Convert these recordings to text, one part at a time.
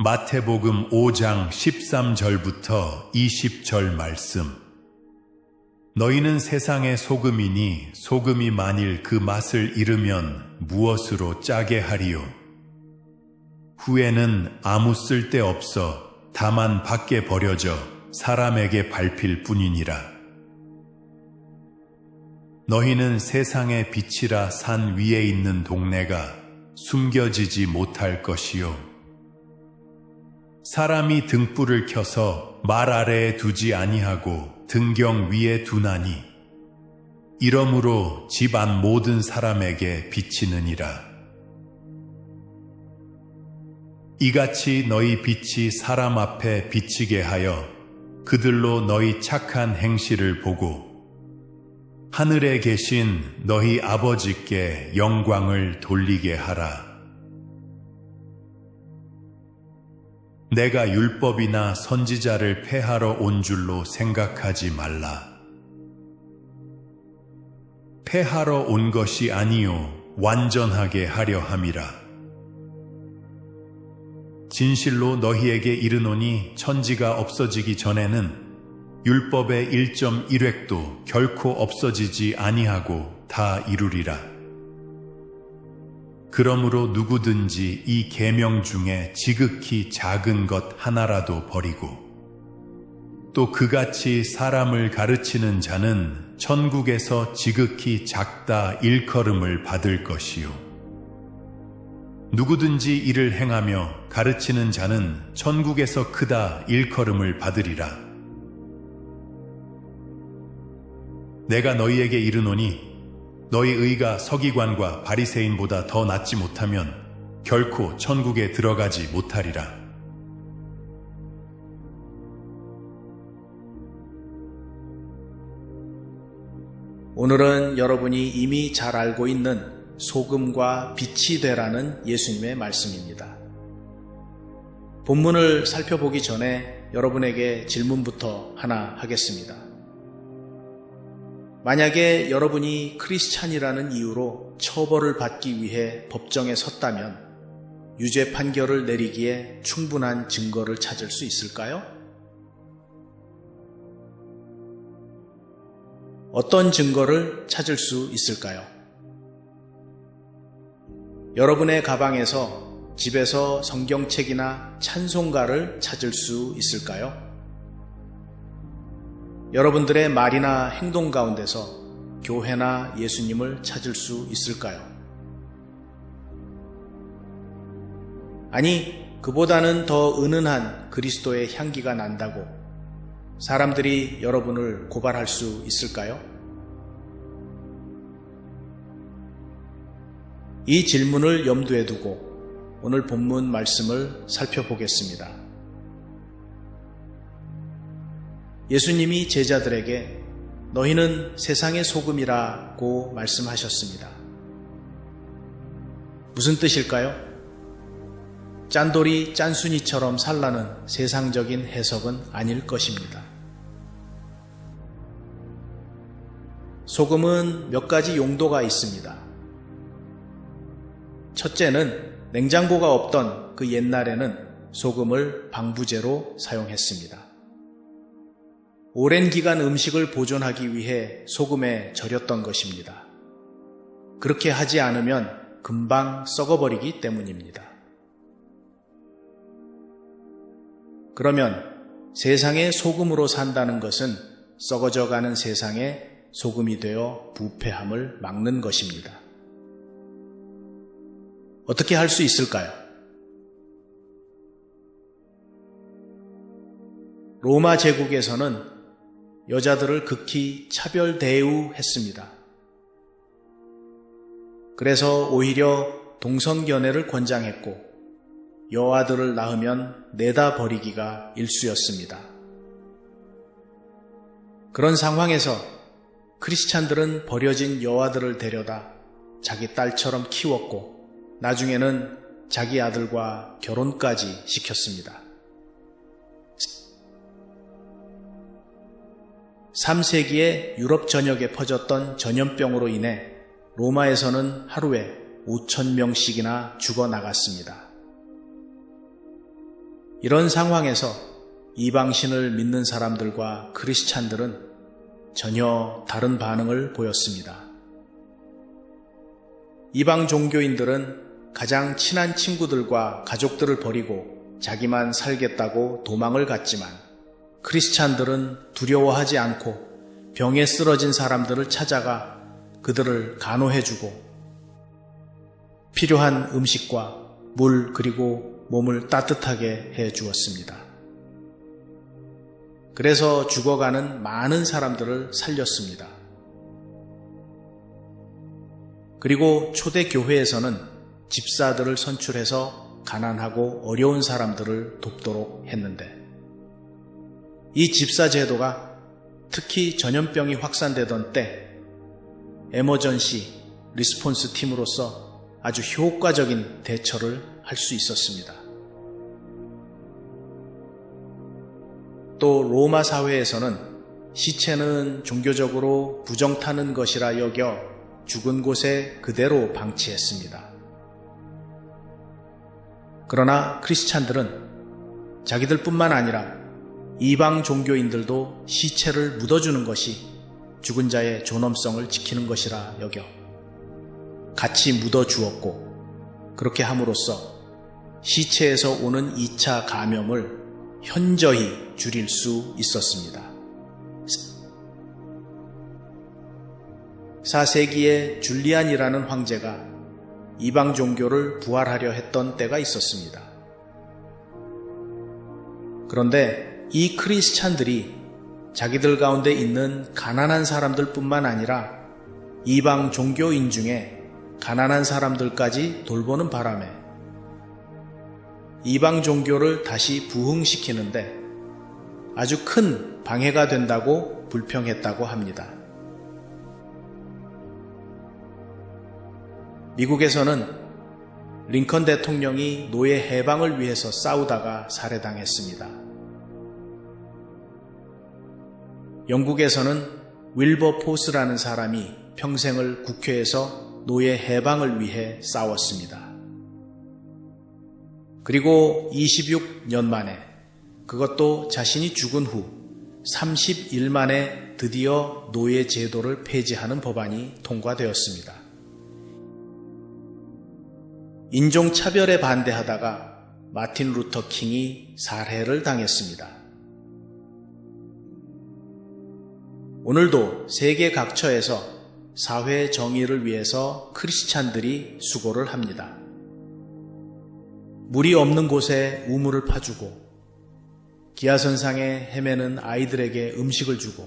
마태복음 5장 13절부터 20절 말씀. 너희는 세상의 소금이니 소금이 만일 그 맛을 잃으면 무엇으로 짜게 하리요? 후에는 아무 쓸데 없어 다만 밖에 버려져 사람에게 밟힐 뿐이니라. 너희는 세상의 빛이라 산 위에 있는 동네가 숨겨지지 못할 것이요. 사람이 등불을 켜서 말 아래에 두지 아니하고 등경 위에 두나니 이러므로 집 안 모든 사람에게 비치느니라. 이같이 너희 빛이 사람 앞에 비치게 하여 그들로 너희 착한 행실을 보고 하늘에 계신 너희 아버지께 영광을 돌리게 하라. 내가 율법이나 선지자를 폐하러 온 줄로 생각하지 말라. 폐하러 온 것이 아니요 완전하게 하려 함이라. 진실로 너희에게 이르노니 천지가 없어지기 전에는 율법의 1.1획도 결코 없어지지 아니하고 다 이루리라. 그러므로 누구든지 이 계명 중에 지극히 작은 것 하나라도 버리고 또 그같이 사람을 가르치는 자는 천국에서 지극히 작다 일컬음을 받을 것이요. 누구든지 이를 행하며 가르치는 자는 천국에서 크다 일컬음을 받으리라. 내가 너희에게 이르노니 너희 의가 서기관과 바리새인보다 더 낫지 못하면 결코 천국에 들어가지 못하리라. 오늘은 여러분이 이미 잘 알고 있는 소금과 빛이 되라는 예수님의 말씀입니다. 본문을 살펴보기 전에 여러분에게 질문부터 하나 하겠습니다. 만약에 여러분이 크리스찬이라는 이유로 처벌을 받기 위해 법정에 섰다면 유죄 판결을 내리기에 충분한 증거를 찾을 수 있을까요? 어떤 증거를 찾을 수 있을까요? 여러분의 가방에서 집에서 성경책이나 찬송가를 찾을 수 있을까요? 여러분들의 말이나 행동 가운데서 교회나 예수님을 찾을 수 있을까요? 아니, 그보다는 더 은은한 그리스도의 향기가 난다고 사람들이 여러분을 고발할 수 있을까요? 이 질문을 염두에 두고 오늘 본문 말씀을 살펴보겠습니다. 예수님이 제자들에게 너희는 세상의 소금이라고 말씀하셨습니다. 무슨 뜻일까요? 짠돌이 짠순이처럼 살라는 세상적인 해석은 아닐 것입니다. 소금은 몇 가지 용도가 있습니다. 첫째는 냉장고가 없던 그 옛날에는 소금을 방부제로 사용했습니다. 오랜 기간 음식을 보존하기 위해 소금에 절였던 것입니다. 그렇게 하지 않으면 금방 썩어버리기 때문입니다. 그러면 세상에 소금으로 산다는 것은 썩어져가는 세상에 소금이 되어 부패함을 막는 것입니다. 어떻게 할 수 있을까요? 로마 제국에서는 여자들을 극히 차별 대우했습니다. 그래서 오히려 동성연애를 권장했고 여아들을 낳으면 내다 버리기가 일쑤였습니다. 그런 상황에서 크리스찬들은 버려진 여아들을 데려다 자기 딸처럼 키웠고 나중에는 자기 아들과 결혼까지 시켰습니다. 3세기에 유럽 전역에 퍼졌던 전염병으로 인해 로마에서는 하루에 5,000명씩이나 죽어나갔습니다. 이런 상황에서 이방신을 믿는 사람들과 크리스찬들은 전혀 다른 반응을 보였습니다. 이방 종교인들은 가장 친한 친구들과 가족들을 버리고 자기만 살겠다고 도망을 갔지만, 크리스찬들은 두려워하지 않고 병에 쓰러진 사람들을 찾아가 그들을 간호해주고 필요한 음식과 물 그리고 몸을 따뜻하게 해 주었습니다. 그래서 죽어가는 많은 사람들을 살렸습니다. 그리고 초대 교회에서는 집사들을 선출해서 가난하고 어려운 사람들을 돕도록 했는데, 이 집사 제도가 특히 전염병이 확산되던 때 에머전시 리스폰스 팀으로서 아주 효과적인 대처를 할 수 있었습니다. 또 로마 사회에서는 시체는 종교적으로 부정타는 것이라 여겨 죽은 곳에 그대로 방치했습니다. 그러나 크리스찬들은 자기들뿐만 아니라 이방 종교인들도 시체를 묻어주는 것이 죽은 자의 존엄성을 지키는 것이라 여겨 같이 묻어주었고, 그렇게 함으로써 시체에서 오는 2차 감염을 현저히 줄일 수 있었습니다. 4세기에 줄리안이라는 황제가 이방 종교를 부활하려 했던 때가 있었습니다. 그런데 이 크리스찬들이 자기들 가운데 있는 가난한 사람들뿐만 아니라 이방 종교인 중에 가난한 사람들까지 돌보는 바람에 이방 종교를 다시 부흥시키는데 아주 큰 방해가 된다고 불평했다고 합니다. 미국에서는 링컨 대통령이 노예 해방을 위해서 싸우다가 살해당했습니다. 영국에서는 윌버포스라는 사람이 평생을 국회에서 노예 해방을 위해 싸웠습니다. 그리고 26년 만에, 그것도 자신이 죽은 후 30일 만에 드디어 노예 제도를 폐지하는 법안이 통과되었습니다. 인종차별에 반대하다가 마틴 루터 킹이 살해를 당했습니다. 오늘도 세계 각처에서 사회 정의를 위해서 크리스찬들이 수고를 합니다. 물이 없는 곳에 우물을 파주고, 기아선상에 헤매는 아이들에게 음식을 주고,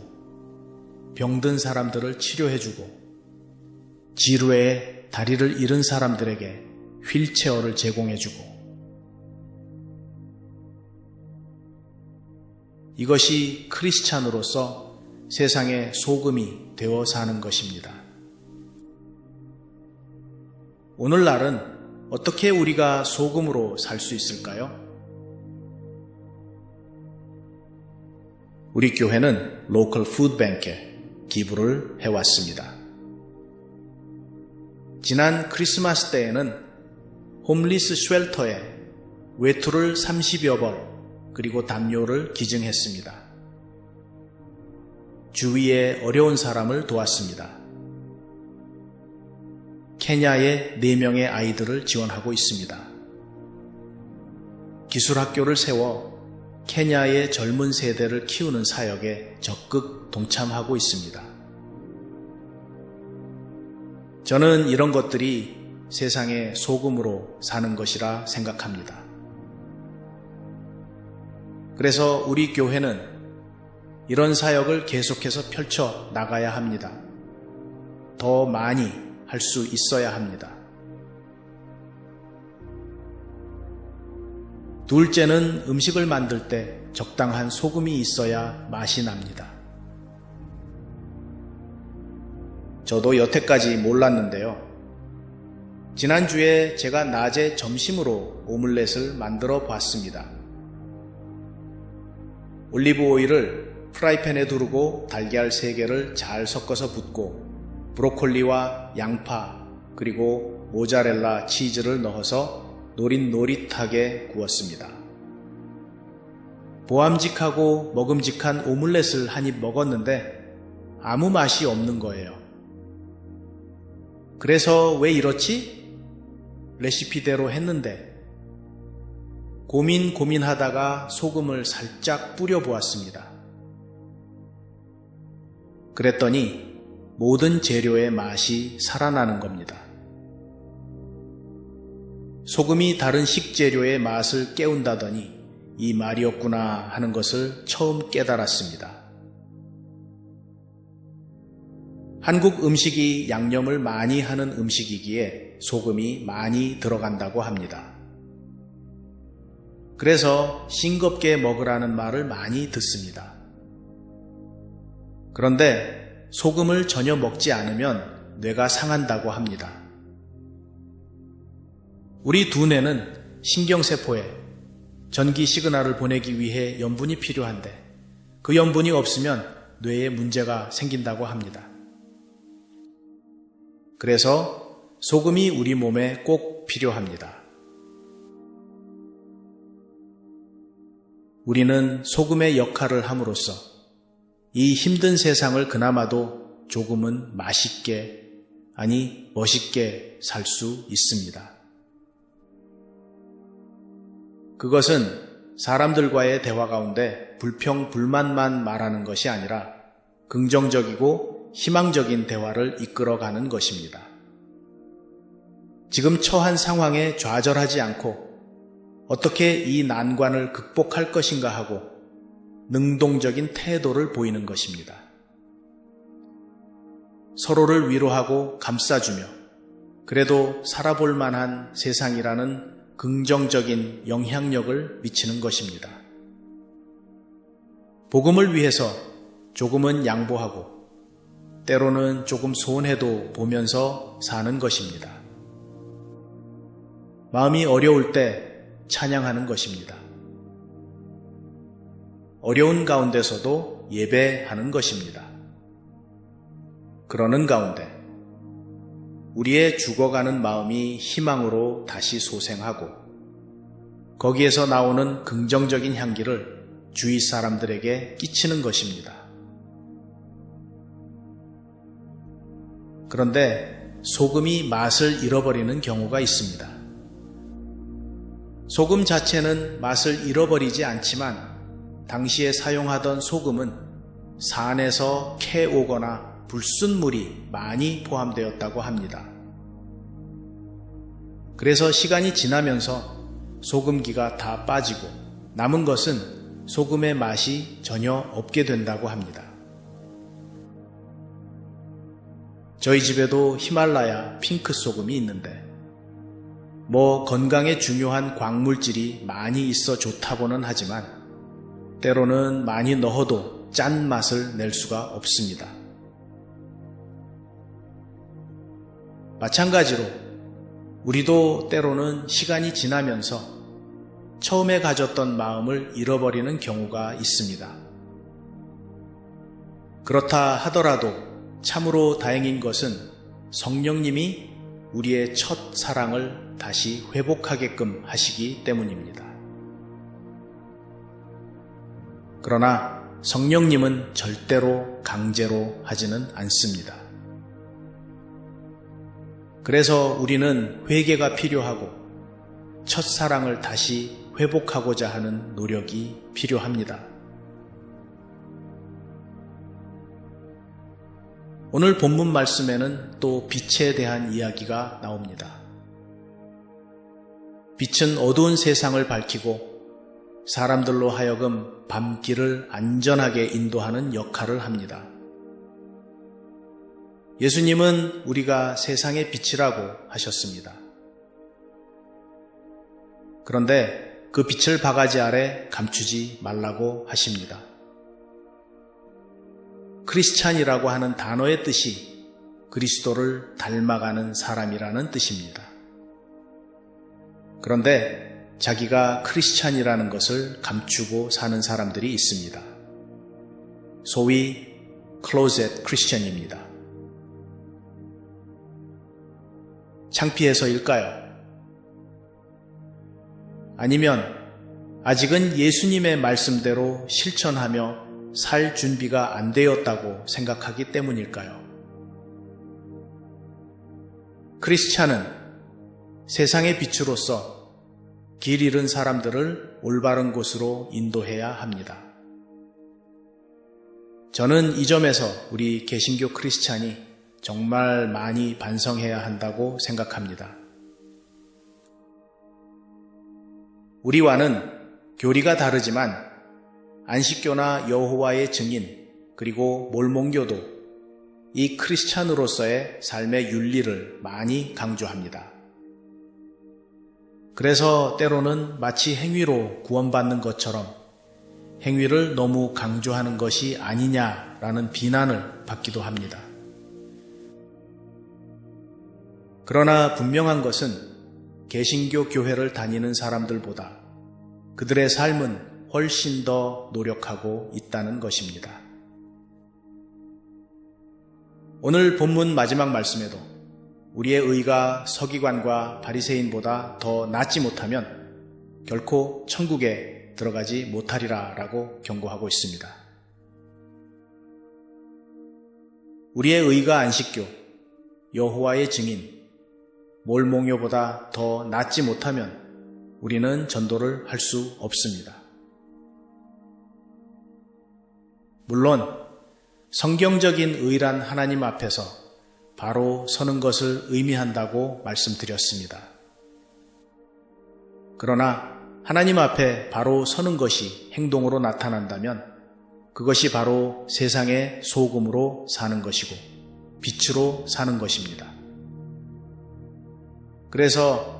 병든 사람들을 치료해주고, 지루에 다리를 잃은 사람들에게 휠체어를 제공해주고, 이것이 크리스찬으로서 세상의 소금이 되어 사는 것입니다. 오늘날은 어떻게 우리가 소금으로 살 수 있을까요? 우리 교회는 로컬 푸드뱅크에 기부를 해왔습니다. 지난 크리스마스 때에는 홈리스 쉘터에 외투를 30여 벌 그리고 담요를 기증했습니다. 주위에 어려운 사람을 도왔습니다. 케냐에 4명의 아이들을 지원하고 있습니다. 기술학교를 세워 케냐의 젊은 세대를 키우는 사역에 적극 동참하고 있습니다. 저는 이런 것들이 세상의 소금으로 사는 것이라 생각합니다. 그래서 우리 교회는 이런 사역을 계속해서 펼쳐 나가야 합니다. 더 많이 할 수 있어야 합니다. 둘째는 음식을 만들 때 적당한 소금이 있어야 맛이 납니다. 저도 여태까지 몰랐는데요. 지난주에 제가 낮에 점심으로 오믈렛을 만들어 봤습니다. 올리브 오일을 프라이팬에 두르고 달걀 3개를 잘 섞어서 붓고 브로콜리와 양파 그리고 모짜렐라 치즈를 넣어서 노릿노릿하게 구웠습니다. 보암직하고 먹음직한 오믈렛을 한 입 먹었는데 아무 맛이 없는 거예요. 그래서 왜 이렇지? 레시피대로 했는데 고민하다가 소금을 살짝 뿌려보았습니다. 그랬더니 모든 재료의 맛이 살아나는 겁니다. 소금이 다른 식재료의 맛을 깨운다더니 이 말이었구나 하는 것을 처음 깨달았습니다. 한국 음식이 양념을 많이 하는 음식이기에 소금이 많이 들어간다고 합니다. 그래서 싱겁게 먹으라는 말을 많이 듣습니다. 그런데 소금을 전혀 먹지 않으면 뇌가 상한다고 합니다. 우리 두뇌는 신경세포에 전기 시그널을 보내기 위해 염분이 필요한데 그 염분이 없으면 뇌에 문제가 생긴다고 합니다. 그래서 소금이 우리 몸에 꼭 필요합니다. 우리는 소금의 역할을 함으로써 이 힘든 세상을 그나마도 조금은 맛있게, 아니 멋있게 살 수 있습니다. 그것은 사람들과의 대화 가운데 불평, 불만만 말하는 것이 아니라 긍정적이고 희망적인 대화를 이끌어가는 것입니다. 지금 처한 상황에 좌절하지 않고 어떻게 이 난관을 극복할 것인가 하고 능동적인 태도를 보이는 것입니다. 서로를 위로하고 감싸주며 그래도 살아볼 만한 세상이라는 긍정적인 영향력을 미치는 것입니다. 복음을 위해서 조금은 양보하고 때로는 조금 손해도 보면서 사는 것입니다. 마음이 어려울 때 찬양하는 것입니다. 어려운 가운데서도 예배하는 것입니다. 그러는 가운데 우리의 죽어가는 마음이 희망으로 다시 소생하고 거기에서 나오는 긍정적인 향기를 주위 사람들에게 끼치는 것입니다. 그런데 소금이 맛을 잃어버리는 경우가 있습니다. 소금 자체는 맛을 잃어버리지 않지만 당시에 사용하던 소금은 산에서 캐오거나 불순물이 많이 포함되었다고 합니다. 그래서 시간이 지나면서 소금기가 다 빠지고 남은 것은 소금의 맛이 전혀 없게 된다고 합니다. 저희 집에도 히말라야 핑크 소금이 있는데 건강에 중요한 광물질이 많이 있어 좋다고는 하지만 때로는 많이 넣어도 짠 맛을 낼 수가 없습니다. 마찬가지로 우리도 때로는 시간이 지나면서 처음에 가졌던 마음을 잃어버리는 경우가 있습니다. 그렇다 하더라도 참으로 다행인 것은 성령님이 우리의 첫 사랑을 다시 회복하게끔 하시기 때문입니다. 그러나 성령님은 절대로 강제로 하지는 않습니다. 그래서 우리는 회개가 필요하고 첫사랑을 다시 회복하고자 하는 노력이 필요합니다. 오늘 본문 말씀에는 또 빛에 대한 이야기가 나옵니다. 빛은 어두운 세상을 밝히고 사람들로 하여금 밤길을 안전하게 인도하는 역할을 합니다. 예수님은 우리가 세상의 빛이라고 하셨습니다. 그런데 그 빛을 바가지 아래 감추지 말라고 하십니다. 크리스찬이라고 하는 단어의 뜻이 그리스도를 닮아가는 사람이라는 뜻입니다. 그런데 자기가 크리스찬이라는 것을 감추고 사는 사람들이 있습니다. 소위 클로젯 크리스찬입니다. 창피해서일까요? 아니면 아직은 예수님의 말씀대로 실천하며 살 준비가 안 되었다고 생각하기 때문일까요? 크리스찬은 세상의 빛으로서 길 잃은 사람들을 올바른 곳으로 인도해야 합니다. 저는 이 점에서 우리 개신교 크리스찬이 정말 많이 반성해야 한다고 생각합니다. 우리와는 교리가 다르지만 안식교나 여호와의 증인 그리고 몰몬교도 이 크리스찬으로서의 삶의 윤리를 많이 강조합니다. 그래서 때로는 마치 행위로 구원받는 것처럼 행위를 너무 강조하는 것이 아니냐라는 비난을 받기도 합니다. 그러나 분명한 것은 개신교 교회를 다니는 사람들보다 그들의 삶은 훨씬 더 노력하고 있다는 것입니다. 오늘 본문 마지막 말씀에도 우리의 의가 서기관과 바리새인보다 더 낫지 못하면 결코 천국에 들어가지 못하리라 라고 경고하고 있습니다. 우리의 의가 안식교, 여호와의 증인, 몰몬교보다 더 낫지 못하면 우리는 전도를 할 수 없습니다. 물론 성경적인 의란 하나님 앞에서 바로 서는 것을 의미한다고 말씀드렸습니다. 그러나 하나님 앞에 바로 서는 것이 행동으로 나타난다면 그것이 바로 세상의 소금으로 사는 것이고 빛으로 사는 것입니다. 그래서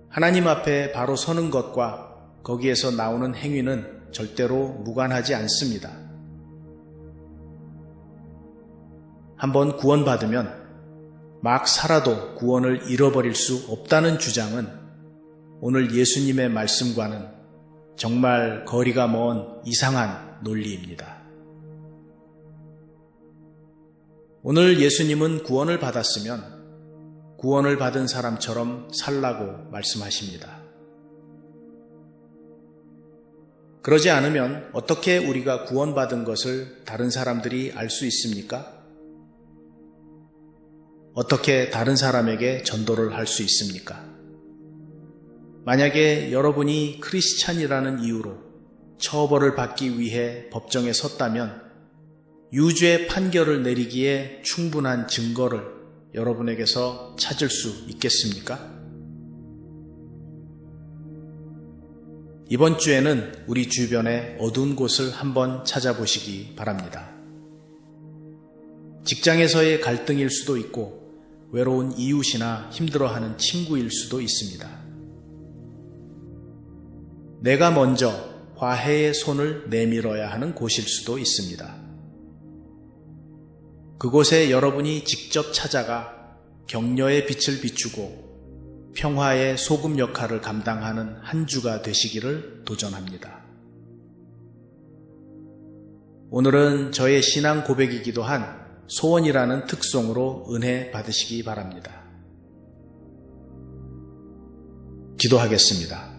하나님 앞에 바로 서는 것과 거기에서 나오는 행위는 절대로 무관하지 않습니다. 한번 구원받으면 막 살아도 구원을 잃어버릴 수 없다는 주장은 오늘 예수님의 말씀과는 정말 거리가 먼 이상한 논리입니다. 오늘 예수님은 구원을 받았으면 구원을 받은 사람처럼 살라고 말씀하십니다. 그러지 않으면 어떻게 우리가 구원받은 것을 다른 사람들이 알 수 있습니까? 어떻게 다른 사람에게 전도를 할 수 있습니까? 만약에 여러분이 크리스찬이라는 이유로 처벌을 받기 위해 법정에 섰다면 유죄 판결을 내리기에 충분한 증거를 여러분에게서 찾을 수 있겠습니까? 이번 주에는 우리 주변의 어두운 곳을 한번 찾아보시기 바랍니다. 직장에서의 갈등일 수도 있고 외로운 이웃이나 힘들어하는 친구일 수도 있습니다. 내가 먼저 화해의 손을 내밀어야 하는 곳일 수도 있습니다. 그곳에 여러분이 직접 찾아가 격려의 빛을 비추고 평화의 소금 역할을 감당하는 한 주가 되시기를 도전합니다. 오늘은 저의 신앙 고백이기도 한 소원이라는 특송으로 은혜 받으시기 바랍니다. 기도하겠습니다.